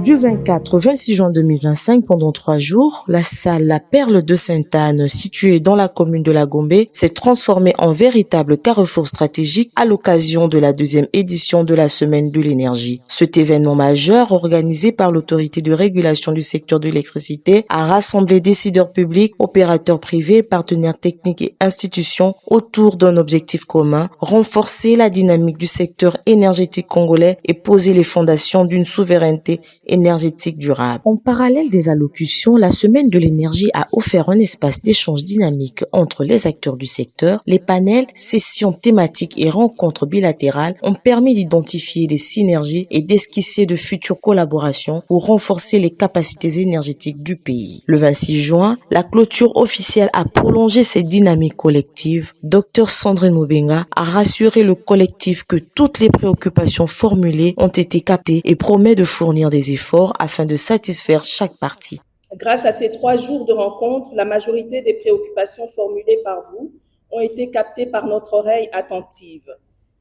Du 24 au 26 juin 2025, pendant 3 jours, la salle La Perle de Sainte-Anne, située dans la commune de La Gombe, s'est transformée en véritable carrefour stratégique à l'occasion de la 2e édition de la Semaine de l'énergie. Cet événement majeur, organisé par l'autorité de régulation du secteur de l'électricité, a rassemblé décideurs publics, opérateurs privés, partenaires techniques et institutions autour d'un objectif commun: renforcer la dynamique du secteur énergétique congolais et poser les fondations d'une souveraineté énergétique durable. En parallèle des allocutions, la Semaine de l'énergie a offert un espace d'échange dynamique entre les acteurs du secteur. Les panels, sessions thématiques et rencontres bilatérales ont permis d'identifier des synergies et d'esquisser de futures collaborations pour renforcer les capacités énergétiques du pays. Le 26 juin, la clôture officielle a prolongé cette dynamique collective. Dr Sandrine Mubenga a rassuré le collectif que toutes les préoccupations formulées ont été captées et promet de fournir des efforts afin de satisfaire chaque partie. Grâce à ces 3 jours de rencontres, la majorité des préoccupations formulées par vous ont été captées par notre oreille attentive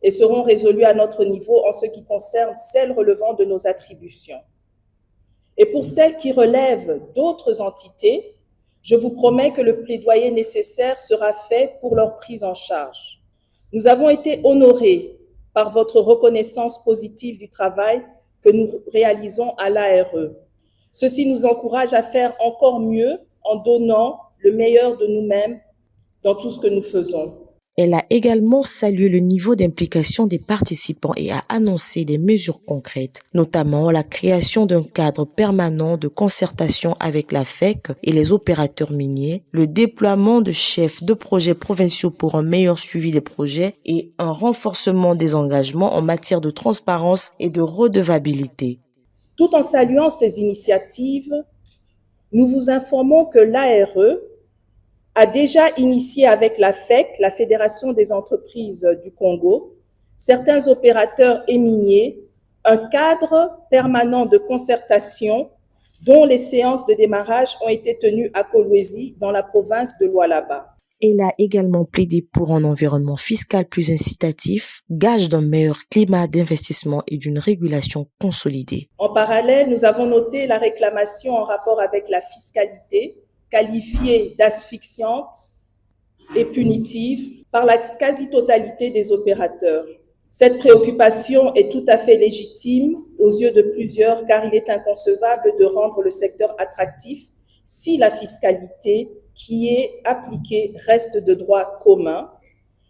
et seront résolues à notre niveau en ce qui concerne celles relevant de nos attributions. Et pour celles qui relèvent d'autres entités, je vous promets que le plaidoyer nécessaire sera fait pour leur prise en charge. Nous avons été honorés par votre reconnaissance positive du travail que nous réalisons à l'ARE. Ceci nous encourage à faire encore mieux en donnant le meilleur de nous-mêmes dans tout ce que nous faisons. Elle a également salué le niveau d'implication des participants et a annoncé des mesures concrètes, notamment la création d'un cadre permanent de concertation avec la FEC et les opérateurs miniers, le déploiement de chefs de projets provinciaux pour un meilleur suivi des projets et un renforcement des engagements en matière de transparence et de redevabilité. Tout en saluant ces initiatives, nous vous informons que l'ARE a déjà initié avec la FEC, la Fédération des entreprises du Congo, certains opérateurs et miniers, un cadre permanent de concertation dont les séances de démarrage ont été tenues à Kolwezi dans la province de Lualaba. Elle a également plaidé pour un environnement fiscal plus incitatif, gage d'un meilleur climat d'investissement et d'une régulation consolidée. En parallèle, nous avons noté la réclamation en rapport avec la fiscalité, qualifiée d'asphyxiante et punitive par la quasi-totalité des opérateurs. Cette préoccupation est tout à fait légitime aux yeux de plusieurs car il est inconcevable de rendre le secteur attractif si la fiscalité qui est appliquée reste de droit commun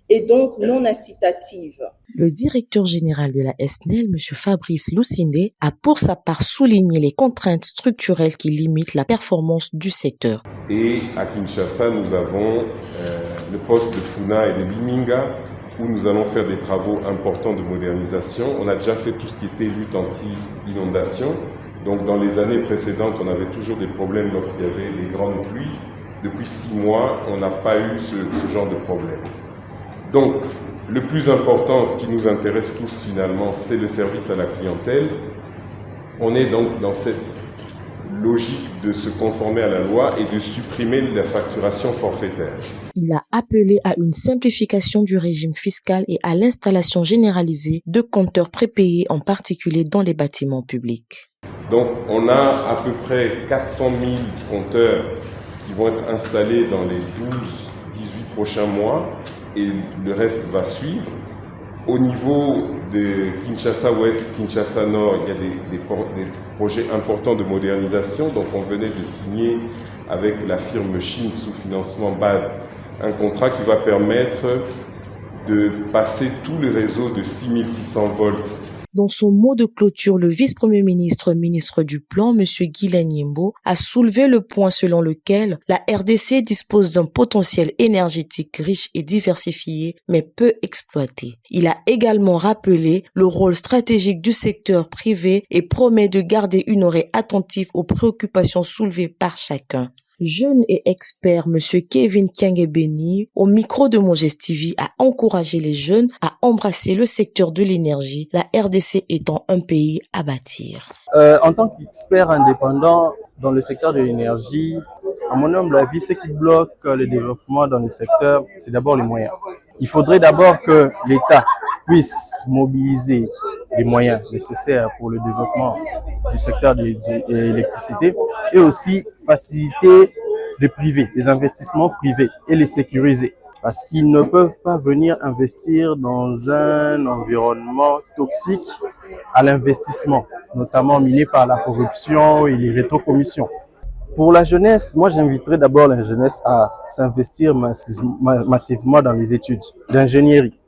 et donc non incitative. Le directeur général de la SNEL, M. Fabrice Lusinde, a pour sa part souligné les contraintes structurelles qui limitent la performance du secteur. Et à Kinshasa, nous avons le poste de Funa et de Biminga, où nous allons faire des travaux importants de modernisation. On a déjà fait tout ce qui était lutte anti-inondation. Donc dans les années précédentes, on avait toujours des problèmes lorsqu'il y avait les grandes pluies. Depuis 6 mois, on n'a pas eu ce genre de problème. Donc, le plus important, ce qui nous intéresse tous finalement, c'est le service à la clientèle. On est donc dans cette logique de se conformer à la loi et de supprimer la facturation forfaitaire. Il a appelé à une simplification du régime fiscal et à l'installation généralisée de compteurs prépayés, en particulier dans les bâtiments publics. Donc, on a à peu près 400 000 compteurs qui vont être installés dans les 12-18 prochains mois et le reste va suivre. Au niveau de Kinshasa Ouest, Kinshasa Nord, il y a des projets importants de modernisation. Donc on venait de signer avec la firme Chine sous financement BAD un contrat qui va permettre de passer tout le réseau de 6600 volts. Dans son mot de clôture, le vice-premier ministre, ministre du Plan, M. Guylaine Yimbo, a soulevé le point selon lequel la RDC dispose d'un potentiel énergétique riche et diversifié, mais peu exploité. Il a également rappelé le rôle stratégique du secteur privé et promet de garder une oreille attentive aux préoccupations soulevées par chacun. Jeune et expert, M. Kevin Kiangebeni, au micro de Mongest TV, a encouragé les jeunes à embrasser le secteur de l'énergie, la RDC étant un pays à bâtir. En tant qu'expert indépendant dans le secteur de l'énergie, à mon humble avis, ce qui bloque le développement dans le secteur, c'est d'abord les moyens. Il faudrait d'abord que l'État puisse mobiliser les moyens nécessaires pour le développement du secteur de l'électricité et aussi faciliter les privés, les investissements privés et les sécuriser. Parce qu'ils ne peuvent pas venir investir dans un environnement toxique à l'investissement, notamment miné par la corruption et les rétrocommissions. Pour la jeunesse, moi j'inviterais d'abord la jeunesse à s'investir massivement dans les études d'ingénierie.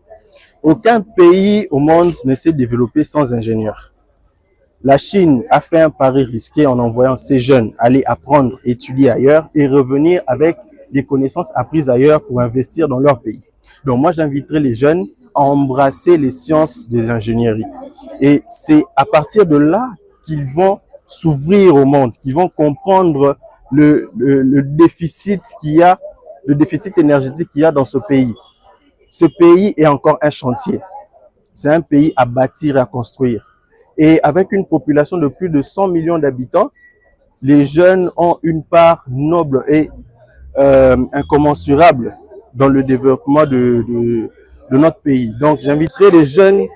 Aucun pays au monde ne s'est développé sans ingénieurs. La Chine a fait un pari risqué en envoyant ses jeunes aller apprendre, étudier ailleurs et revenir avec des connaissances apprises ailleurs pour investir dans leur pays. Donc moi j'inviterais les jeunes à embrasser les sciences de l'ingénierie. Et c'est à partir de là qu'ils vont s'ouvrir au monde, qu'ils vont comprendre le déficit qu'il y a, le déficit énergétique qu'il y a dans ce pays. Ce pays est encore un chantier. C'est un pays à bâtir et à construire. Et avec une population de plus de 100 millions d'habitants, les jeunes ont une part noble et incommensurable dans le développement de notre pays. Donc j'inviterai les jeunes